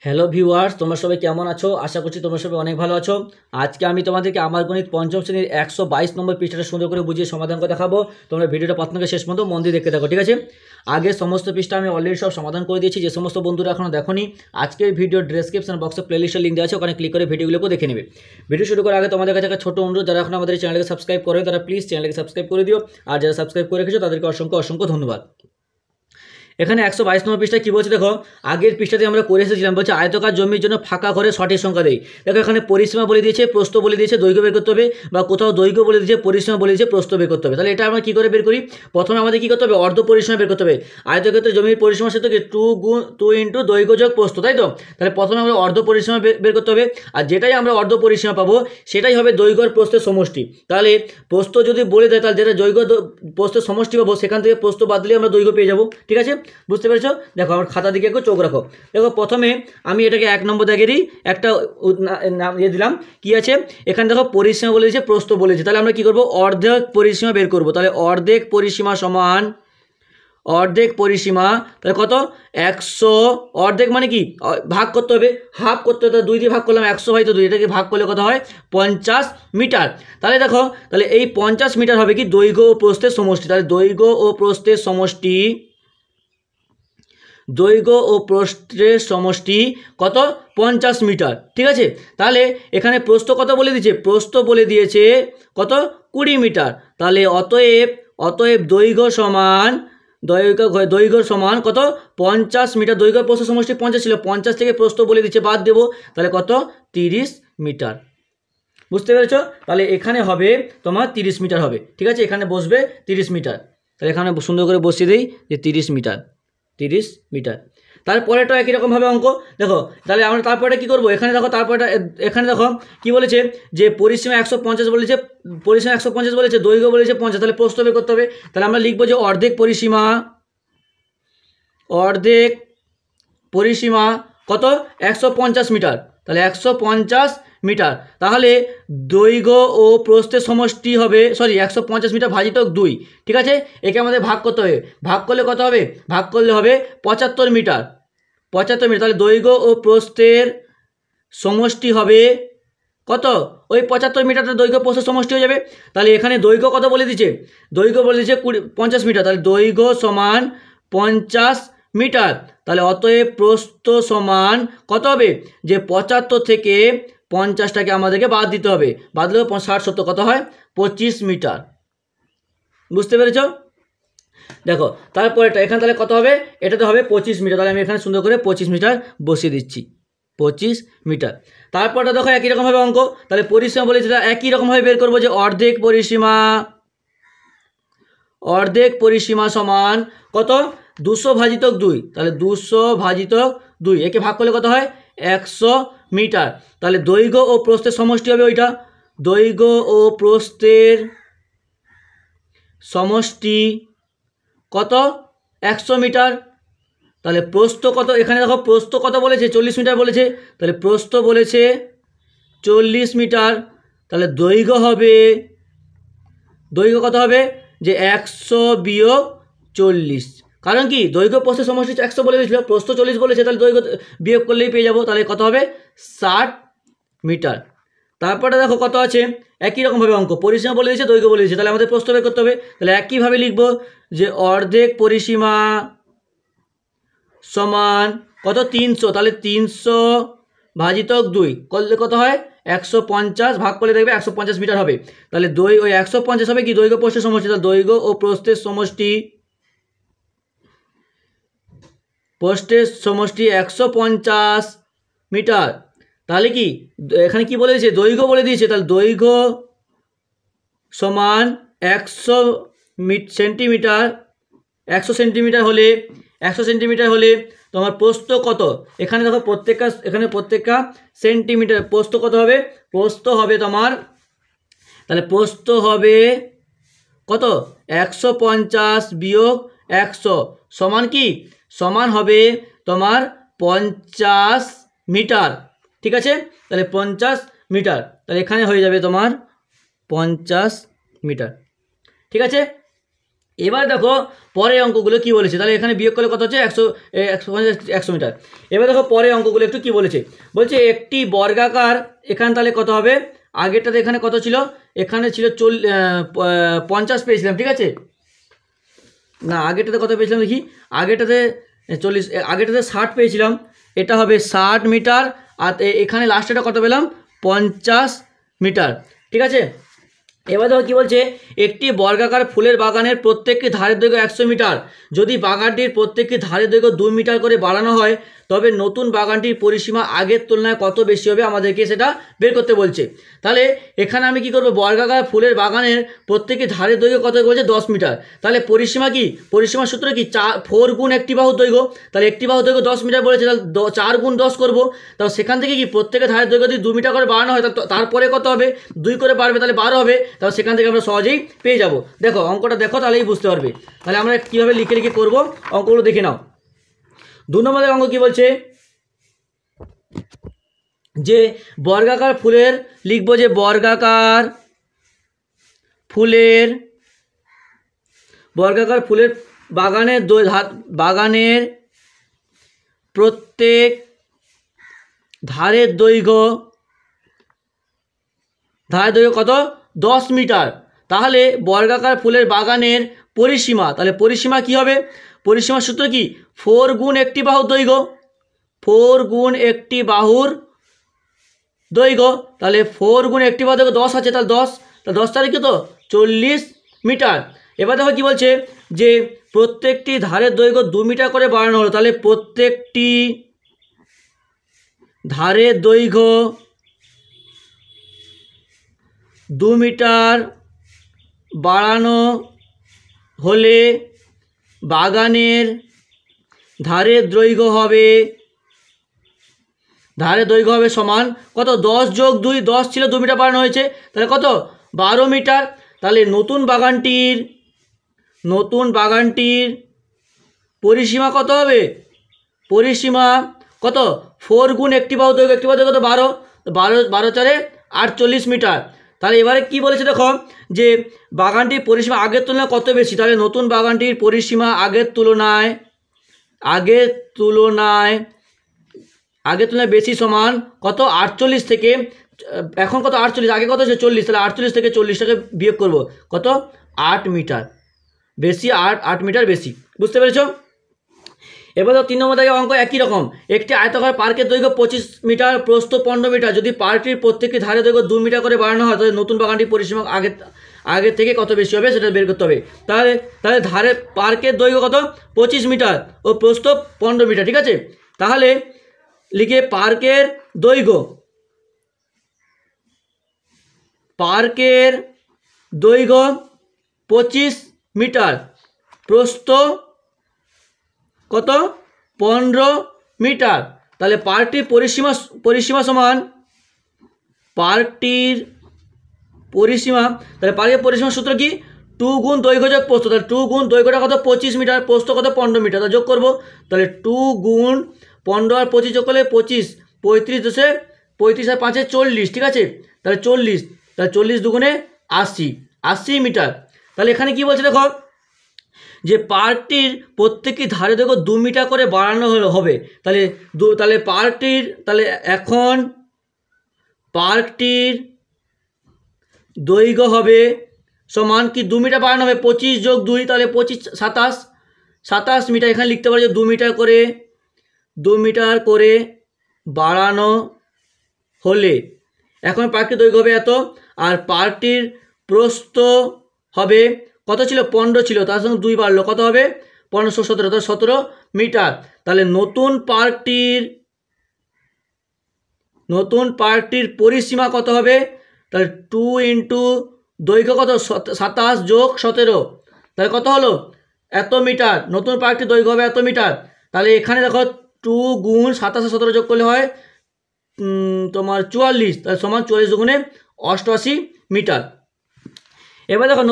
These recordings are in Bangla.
হ্যালো ভিউয়ার্স, তোমরা সবাই কেমন আছো? আশা করছি তোমরা সবাই অনেক ভালো আছো। আজকে আমি তোমাদেরকে আমার গণিত পঞ্চম শ্রেণীর 122 নম্বর পৃষ্ঠাটা সুন্দর করে বুঝিয়ে সমাধান করে দেখাবো। তোমরা ভিডিওটা প্রথম থেকে শেষ পর্যন্ত মন দিয়ে দেখতে থাকো, ঠিক আছে? আগে সমস্ত পৃষ্ঠা আমি অলরেডি সব সমাধান করে দিয়েছি। যে সমস্ত বন্ধুরা এখনও দেখোনি, আজকের ভিডিও ডেসক্রিপশন বক্সে প্লেলিস্টের লিঙ্ক দেওয়া আছে, ওখানে ক্লিক করে ভিডিওগুলোকে দেখে নেবে। ভিডিও শুরু করার আগে তোমাদের কাছে একটা ছোটো অনুরোধ, যারা এখন আমাদের চ্যানেলকে সাবস্ক্রাইব করে তারা প্লিজ চ্যানেলকে সাবস্ক্রাইব করে দিও। আর যারা সাবস্ক্রাইব করে রেখেছো তাদেরকে অসংখ্য অসংখ্য ধন্যবাদ। এখানে 122 নম্বর পৃষ্ঠায় কী বলছে দেখো, আগের পৃষ্ঠাতে আমরা করে এসেছিলাম, বলছে আয়তকার জমির জন্য ফাঁকা ঘরে সঠিক সংখ্যা দেই। দেখো এখানে পরিসীমা বলে দিয়েছে, প্রস্থ বলে দিয়েছে, দৈর্ঘ্য বের করতে হবে, বা কোথাও দৈর্ঘ্য বলে দিয়েছে, পরিসীমা বলে দিয়েছে, প্রস্থ বের করতে হবে। তাহলে এটা আমরা কী করে বের করি? প্রথমে আমাদের কী করতে হবে? অর্ধ পরিসীমা বের করতে হবে। আয়তক্ষেত্রে জমির পরিসীমার সাথে 2 ইন্টু দৈর্ঘ্য যোগ প্রস্থ, তাই তো? তাহলে প্রথমে আমরা অর্ধ পরিসীমা বের করতে হবে, আর যেটাই আমরা অর্ধ পরিসীমা পাবো সেটাই হবে দৈর্ঘ্য আর প্রস্থের সমষ্টি। তাহলে প্রস্থ যদি বলে দেয়, তাহলে যেটা দৈর্ঘ্য প্রস্থের সমষ্টি পাবো সেখান থেকে প্রস্থ বাদ দিলে আমরা দৈর্ঘ্য পেয়ে যাবো, ঠিক আছে? বুঝতে পেরেছো? দেখো আমার খাতা দিকে একটু চোখ রাখো। দেখো প্রথমে আমি এটাকে 1 নম্বর দাগেরই একটা নাম দিয়ে দিলাম। কি আছে এখানে? দেখো পরিসীমা বলে দিয়েছে, প্রস্থ বলেছে। তাহলে আমরা কি করব? অর্ধেক পরিসীমা বের করব। তাহলে অর্ধেক পরিসীমা সমান অর্ধেক পরিসীমা, তাহলে কত? 100। অর্ধেক মানে কি? ভাগ করতে হবে, হাফ করতে হবে। 2 দিয়ে ভাগ করলাম, 100 হয় তো 2, এটাকে ভাগ করলে কত হয়? 50 মিটার। তাহলে দেখো, তাহলে এই 50 মিটার হবে কি? দৈর্ঘ্য ও প্রস্থের সমষ্টি। তাহলে দৈর্ঘ্য ও প্রস্থের সমষ্টি, দৈর্ঘ্য ও প্রস্থের সমষ্টি কত? 50 মিটার, ঠিক আছে? তাহলে এখানে প্রস্থ কত বলে দিয়েছে? প্রস্থ বলে দিয়েছে কত? 20 মিটার। তাহলে অতএব দৈর্ঘ্য সমান কত? 50 মিটার। দৈর্ঘ্য প্রস্থ সমষ্টি 50 ছিল, 50 থেকে প্রস্থ বলে দিচ্ছে, বাদ দেবো। তাহলে কত? 30 মিটার। বুঝতে পেরেছো? তাহলে এখানে হবে তোমার 30 মিটার হবে, ঠিক আছে? এখানে বসবে 30 মিটার। তাহলে এখানে সুন্দর করে বসিয়ে দিই যে 30 মিটার, 30 মিটার। তারপরেটা একই রকমভাবে অঙ্ক। দেখো তাহলে আমরা তারপরে কি করব? এখানে দেখো তারপরটা, এখানে দেখো কি বলেছে যে পরিসীমা 150 বলেছে, পরিসীমা 150 বলেছে, দৈর্ঘ্য বলেছে 50। তাহলে প্রস্থ বের করতে হবে। তাহলে আমরা লিখবো যে অর্ধেক পরিসীমা কত? 150 মিটার। তাহলে 150 মিটার। তাহলে দৈর্ঘ্য ও প্রস্থের সমষ্টি হবে, 150 মিটার ভাজিত 2, ঠিক আছে? একে আমাদের ভাগ করতে হবে। ভাগ করলে কত হবে? ভাগ করলে হবে 75 মিটার। 75 মিটার। তাহলে দৈর্ঘ্য ও প্রস্থের সমষ্টি হবে কত? ওই 75 মিটারটা দৈর্ঘ্য প্রস্থের সমষ্টি হয়ে যাবে। তাহলে এখানে দৈর্ঘ্য কত বলে দিচ্ছে? দৈর্ঘ্য বলে দিচ্ছে 50 মিটার। তাহলে দৈর্ঘ্য সমান 50 মিটার। তাহলে অতএব প্রস্থ সমান কত হবে? যে 75 থেকে 50টাকে আমাদেরকে বাদ দিতে হবে। বাদ দিলে 60 70 কত হয়? 25 মিটার। বুঝতে পেরেছ? দেখো তারপরেটা এখানে তাহলে কত হবে? এটাতে হবে 25 মিটার। তাহলে আমি এখানে সুন্দর করে 25 মিটার বসিয়ে দিচ্ছি, 25 মিটার। তারপরটা দেখো একই রকমভাবে অঙ্ক। তাহলে পরিসীমা বলেছে, একই রকমভাবে বের করবো যে অর্ধেক পরিসীমা সমান কত? 200 ভাজিত 2। তাহলে 200 ভাজিত 2, একে ভাগ করলে কত হয়? 100 মিটার। তাহলে দৈর্ঘ্য ও প্রস্থের সমষ্টি হবে ওইটা। দৈর্ঘ্য ও প্রস্থের সমষ্টি কত? 100 মিটার। তাহলে প্রস্থ কত? এখানে দেখো প্রস্থ কত বলেছে? 40 মিটার বলেছে। তাহলে প্রস্থ বলেছে 40 মিটার। তাহলে দৈর্ঘ্য কত হবে? যে 100 বিয়োগ 40। কারণ কি? দৈর্ঘ্য প্রস্থের সমষ্টি 100 বলে দিয়েছিল, প্রস্থ 40 বলেছে, তাহলে দৈর্ঘ্য বিয়োগ করলেই পেয়ে যাবো। তাহলে কত হবে? 60 মিটার। তারপরে দেখো কত আছে, একই রকমভাবে অঙ্ক। পরিসীমা বলে দিয়েছে, দৈর্ঘ্য বলে দিয়েছে, তাহলে আমাদের প্রস্থ বের করতে হবে। তাহলে একইভাবে লিখবো যে অর্ধেক পরিসীমা সমান কত? 300। তাহলে 300 ভাজিত 2 করলে কত হয়? 150। ভাগ করলে দেখবে 150 মিটার হবে। তাহলে ওই 150 হবে কি? দৈর্ঘ্য প্রস্থের সমষ্টি। তাহলে দৈর্ঘ্য ও প্রস্থের সমষ্টি 150 মিটার। তাহলে কি এখানে কি বলে দিয়েছে? দৈর্ঘ্য বলে দিয়েছে। তাহলে দৈর্ঘ্য সমান 100 সেন্টিমিটার। 100 সেন্টিমিটার হলে তোমার প্রস্থ কত? এখানে দেখো প্রত্যেকটা সেন্টিমিটার প্রস্থ কত হবে? প্রস্থ হবে তোমার, তাহলে প্রস্থ হবে কত? 150 বিয়োগ 100 সমান কি? সমান হবে তোমার 50 মিটার, ঠিক আছে? তাহলে 50 মিটার। তাহলে এখানে হয়ে যাবে তোমার 50 মিটার, ঠিক আছে? এবার দেখো পরের অঙ্কগুলো কি বলেছে, তাহলে এখানে বিয়োগ করলে কত হচ্ছে 100 মিটার। এবার দেখো পরের অঙ্কগুলো একটু কি বলেছে, বলছে একটি বর্গাকার, এখানে তাহলে কত হবে, আগেরটাতে এখানে কত ছিল, এখানে ছিল 50 পেয়েছিলাম, ঠিক আছে না আগেরটাতে কত পেয়েছিলাম দেখি, আগেরটাতে 40, আগেরটাতে 60 পেয়েছিলাম, এটা হবে 60 মিটার, আর এখানে লাস্টেটা কত পেলাম 50 মিটার, ঠিক আছে। এবার দেখো কী বলছে, একটি বর্গাকার ফুলের বাগানের প্রত্যেকটি ধারের দৈর্ঘ্য 100 মিটার, যদি বাগানটির প্রত্যেকটি ধারের দৈর্ঘ্য 2 মিটার করে বাড়ানো হয় তবে নতুন বাগানটির পরিসীমা আগের তুলনায় কত বেশি হবে, আমাদেরকে সেটা বের করতে বলছে। তাহলে এখানে আমি কি করব, বর্গাকার ফুলের বাগানের প্রত্যেকটি ধারের দৈর্ঘ্য কত বলছে 10 মিটার, তাহলে পরিসীমা কি, পরিসীমার সূত্র কি 4 গুণ একটি বাহুর দৈর্ঘ্য, তাহলে একটি বাহুর দৈর্ঘ্য 10 মিটার বলেছে, তাহলে 4 গুণ 10 করবো, তাহলে সেখান থেকে কি প্রত্যেকের ধারের দৈর্ঘ্য যদি 2 মিটার করে বাড়ানো হয় তারপরে কত হবে 2 করে বাড়বে, তাহলে 12 হবে, তাহলে সেখান থেকে আমরা সহজেই পেয়ে যাব। দেখো অঙ্কটা দেখো তাহলেই বুঝতে পারবে। তাহলে আমরা কীভাবে লিখে করবো অঙ্কগুলো দেখে নাও। 2 নম্বরের অঙ্ক কি বলছে, যে বর্গাকার ফুলের, লিখবো যে বর্গাকার ফুলের বাগানের প্রত্যেক ধারের দৈর্ঘ্য কত 10 মিটার, তাহলে বর্গাকার ফুলের বাগানের পরিসীমা, তাহলে পরিসীমা কি হবে, পরিসীমার সূত্র কি 4 গুণ একটি বাহুর দৈর্ঘ্য, 4 গুণ একটি বাহুর দৈর্ঘ্য, তাহলে 4 গুণ একটি বাহুর দৈর্ঘ্য 10 আছে, তাহলে 10 তারিখে তো 40 মিটার। এবার দেখো কি বলছে, যে প্রত্যেকটি ধারের দৈর্ঘ্য 2 মিটার করে বাড়ানো হলো, তাহলে প্রত্যেকটি ধারের দৈর্ঘ্য 2 মিটার বাড়ানো হলে বাগানের ধারের দৈর্ঘ্য হবে সমান কত, 10 যোগ 2, 10 ছিল 2 মিটার বাড়ানো হয়েছে, তাহলে কত 12 মিটার। তাহলে নতুন বাগানটির পরিসীমা কত হবে, পরিসীমা কত 4 গুণ একটি বাহু দৈর্ঘ্য, একটি বাহু দৈর্ঘ্য কত 12, 12 4 48 মিটার। তাহলে এবারে কি বলেছে দেখো, যে বাগানটির পরিসীমা আগের তুলনায় কত বেশি, তাহলে নতুন বাগানটির পরিসীমা আগের তুলনায় বেশি সমান কত 48 থেকে, এখন কত 48, আগে কত ছিল 40, তাহলে 48 থেকে 40টাকে বিয়োগ করব, কত 8 মিটার বেশি, 8 মিটার বেশি, বুঝতে পেরেছ। এবার তো 3 নম্বর থেকে অঙ্ক একই রকম, একটি আয়তাকার পার্কের দৈর্ঘ্য 25 মিটার, প্রস্থ 15 মিটার, যদি পার্কটির প্রত্যেকটি ধারের দৈর্ঘ্য 2 মিটার করে বাড়ানো হয় তাহলে নতুন বাগানটির পরিসীমা আগের থেকে কত বেশি হবে সেটা বের করতে হবে। তাহলে ধারের পার্কের দৈর্ঘ্য কত 25 মিটার ও প্রস্থ 15 মিটার, ঠিক আছে। তাহলে লিখে পার্কের দৈর্ঘ্য 25 মিটার, প্রস্থ কত 15 মিটার, তাহলে পার্কটির পরিসীমা সমান পার্কের পরিসীমার সূত্র কি 2 গুণ দৈর্ঘ্য যোগ প্রস্থ, তাহলে 2 গুণ দৈর্ঘ্যটা কত 25 মিটার, প্রস্থ কত 15 মিটার, যোগ করব, তাহলে 2 গুণ 15 আর 25 যোগ করলে 25, 35 আর 5 40, ঠিক আছে, তাহলে 40, তাহলে 40 দুগুণে 80 মিটার। তাহলে এখানে কি বলছে দেখো, যে পার্কটির প্রত্যেকটি ধারে দৈর্ঘ্য 2 মিটার করে বাড়ানো হবে, তাহলে এখন পার্কটির দৈর্ঘ্য হবে সমান কি 2 মিটার বাড়ানো হবে, 25 যোগ 2, তাহলে 25 27 মিটার, এখানে লিখতে পারি যে 2 মিটার করে বাড়ানো হলে এখন পার্কটির দৈর্ঘ্য হবে এত, আর পার্কটির প্রস্থ হবে কত ছিল 15 ছিল, তার সঙ্গে 2 বাড়লো, কত হবে 15 17, তাহলে 17 মিটার। তাহলে নতুন পার্কটির পরিসীমা কত হবে, তাহলে 2 ইন্টু দৈর্ঘ্য কত 27 যোগ 17, তাহলে কত হলো এত মিটার, নতুন পার্কটির দৈর্ঘ্য হবে এত মিটার। তাহলে এখানে দেখো 2 গুণ 27 আর 17 যোগ করলে হয় তোমার 44, তাহলে সমান 44 দুগুণে 88 মিটার। এবার দেখো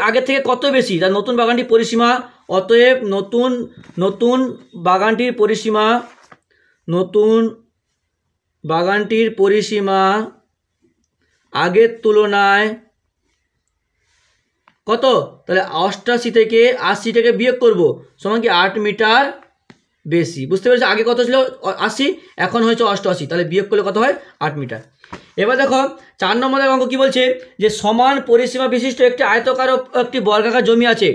আগের থেকে কত বেশি, তার নতুন বাগানটির পরিসীমা, অতএব নতুন বাগানটির পরিসীমা আগের তুলনায় কত, তাহলে 88 থেকে 80টাকে বিয়োগ করব সমান কি 8 মিটার বেশি। বুঝতে পেরেছো, আগে কত ছিল 80, এখন হয়েছে 88, তাহলে বিয়োগ করলে কত হয় 8 মিটার। এবার দেখো 4 নম্বরের অঙ্ক কি বলছে, যে সমান পরিসীমা বিশিষ্ট একটি আয়তকার ও একটি বর্গাকার জমি আছে।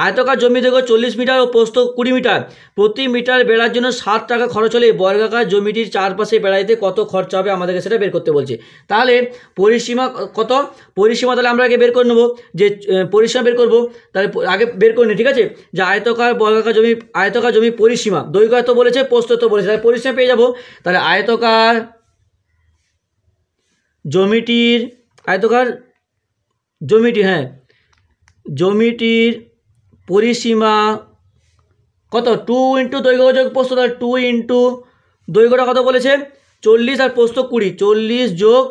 আয়তকার জমি দৈর্ঘ্য 40 মিটার ও প্রস্থ 20 মিটার। প্রতি মিটার বেড়ার জন্য 7 টাকা খরচ হলে বর্গাকার জমিটির চারপাশে বেড়া দিতে কত খরচা হবে, আমাদেরকে সেটা বের করতে বলছে। তাহলে পরিসীমা কত, পরিসীমা তাহলে আমরা আগে বের করে নেবো, যে পরিসীমা বের করব, তাহলে আগে বের করে নিই, ঠিক আছে। যে আয়তকার বর্গাকার জমি, আয়তকার জমি পরিসীমা, দৈর্ঘ্য এত বলেছে, প্রস্থ এত বলেছে, তাহলে পরিসীমা পেয়ে যাব। তাহলে আয়তকার জমিটির, আয়তকার জমিটি, হ্যাঁ জমিটির পরিসীমা কত, 2 ইন্টু দৈর্ঘ্য যোগ প্রস্থ, তাহলে 2 ইন্টু দৈর্ঘ্যটা কত বলেছে 40 আর প্রস্থ 20, 40 যোগ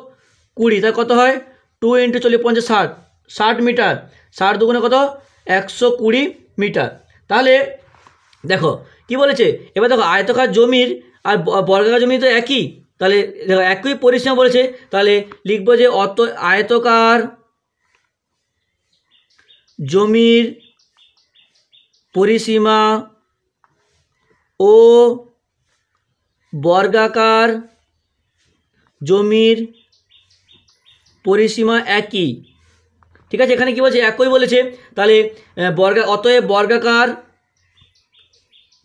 20 তাহলে কত হয় 2 ইন্টু 40 50 60, 60 মিটার, 60 দুগুণে কত 120 মিটার। তাহলে দেখো কি বলেছে, এবার দেখো আয়তকার জমির আর বর্গাকার জমি তো একই, তাহলে দেখো একই পরিসীমা বলেছে, তাহলে লিখবো যে আয়তকার জমির পরিসীমা ও বর্গাকার জমির পরিসীমা একই, ঠিক আছে। এখানে কি বলছে, একই বলেছে, তাহলে অতএব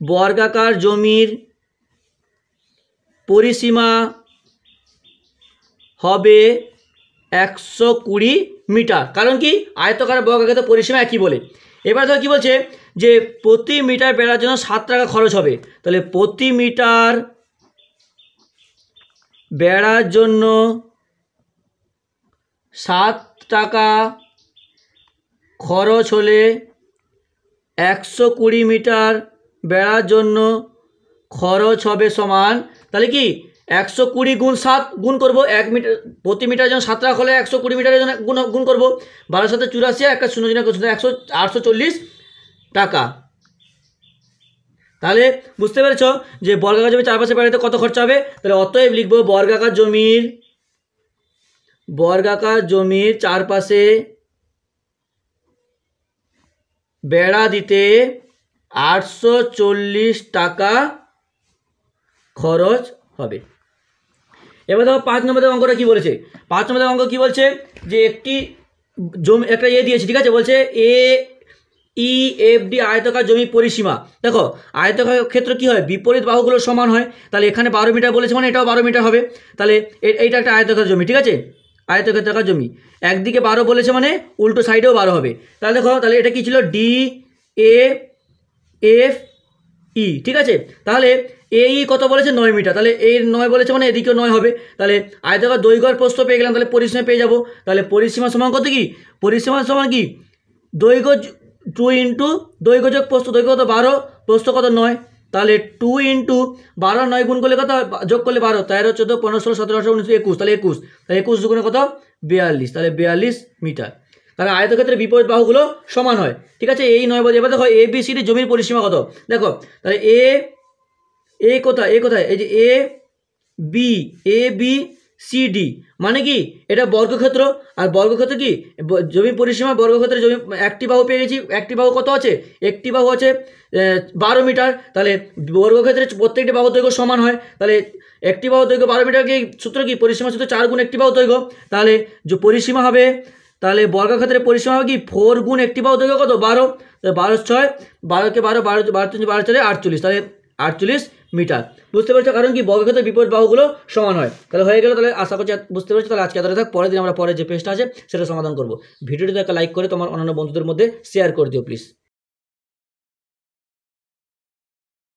বর্গাকার জমির পরিসীমা হবে 120 মিটার, কারণ কি আয়তকার বর্গাকার পরিসীমা একই বলে। এবার ধর কি বলছে, যে প্রতি মিটার বেড়ার জন্য 7 টাকা খরচ হবে, তাহলে প্রতি মিটার বেড়ার জন্য 7 টাকা খরচ হলে 120 মিটার বেড়ার জন্য খরচ হবে সমান, তাহলে কি 120 গুণ 7 গুণ করবো, 1 মিটার প্রতি মিটার জন্য 7 টাকা হলে 120 মিটারের জন্য গুণ করবো, 12 7 84, একটা 0 840 টাকা। তাহলে বুঝতে পেরেছ যে বর্গাকার জমি চারপাশে বেড়াতে কত খরচা হবে, তাহলে অতএব লিখবো বর্গাকার জমির চারপাশে বেড়া দিতে 840 টাকা খরচ হবে। এবার দেখো 5 নম্বরের অঙ্কটা কি বলেছে, 5 নম্বরের অঙ্ক কি বলছে, যে একটি জমি একটা দিয়েছে, ঠিক আছে, বলছে EFD আয়তকার জমি পরিসীমা। দেখো আয়তকার ক্ষেত্র কি হয়, বিপরীত বাহুগুলো সমান হয়, তাহলে এখানে 12 মিটার বলেছে মানে এটাও 12 মিটার হবে। তাহলে এইটা একটা আয়তকার জমি, ঠিক আছে, আয়তক্ষেত্রাকার জমি, একদিকে 12 বলেছে মানে উল্টো সাইডেও 12 হবে। তাহলে দেখো, তাহলে এটা কি ছিল DAFE, ঠিক আছে। তাহলে এই কত বলেছে 9 মিটার, তাহলে এর 9 বলেছে মানে এদিকেও 9 হবে। তাহলে আয়তকার দৈর্ঘ্য প্রস্থ পেয়ে গেলাম, তাহলে পরিসীমা পেয়ে যাব। তাহলে পরিসীমা সমান কত, কি পরিসীমা সমান কি দৈর্ঘ্য 2 ইন্টু দৈর্ঘ্য যোগ প্রস্থ, দৈর্ঘ্য কত 12, প্রস্থ কত 9, তাহলে 2 ইন্টু 12 9 গুণ করলে কত, যোগ করলে 12, 13 14 15 16 17 18 19 21, তাহলে 21 দুগুণে কত 42, তাহলে 42 মিটার। তাহলে আয়তক্ষেত্রে বিপরীত বাহুগুলো সমান হয়, ঠিক আছে। এই 9 এবার দেখো ABCD জমির পরিসীমা কত, দেখো তাহলে এ কোথায়, এই যে ABCD মানে কি এটা বর্গক্ষেত্র, আর বর্গক্ষেত্র কি জমি পরিসীমা, বর্গক্ষেত্রে জমি একটি বাহু পেয়ে গেছি, একটি বাহু কত আছে, একটি বাহু আছে 12 মিটার, তাহলে বর্গক্ষেত্রে প্রত্যেকটি বাহু দৈর্ঘ্য সমান হয়, তাহলে একটি বাহু দৈর্ঘ্য 12 মিটার, কি সূত্র কি পরিসীমা সূত্র 4 গুণ একটি বাহু দৈর্ঘ্য, তাহলে যে পরিসীমা হবে, তাহলে বর্গক্ষেত্রের পরিসীমা হবে কি 4 গুণ একটি বাহু দৈর্ঘ্য কত 12, 12 6 12কে 12 12 3 12 4 48, তাহলে 48 মিটার। বুঝতে পেরেছো, কারণ কি বর্গক্ষেত্রের বিপরীত বাহুগুলো সমান হয়। তাহলে হয়ে গেল, তাহলে আশা করছি বুঝতে পেরেছো। তাহলে আজকে এতটা থাক, পরের দিন আমরা পরের যে পেজটা আছে সেটা সমাধান করব। ভিডিওটিতে একটা লাইক করে তোমার অন্যান্য বন্ধুদের মধ্যে শেয়ার করে দিও প্লিজ।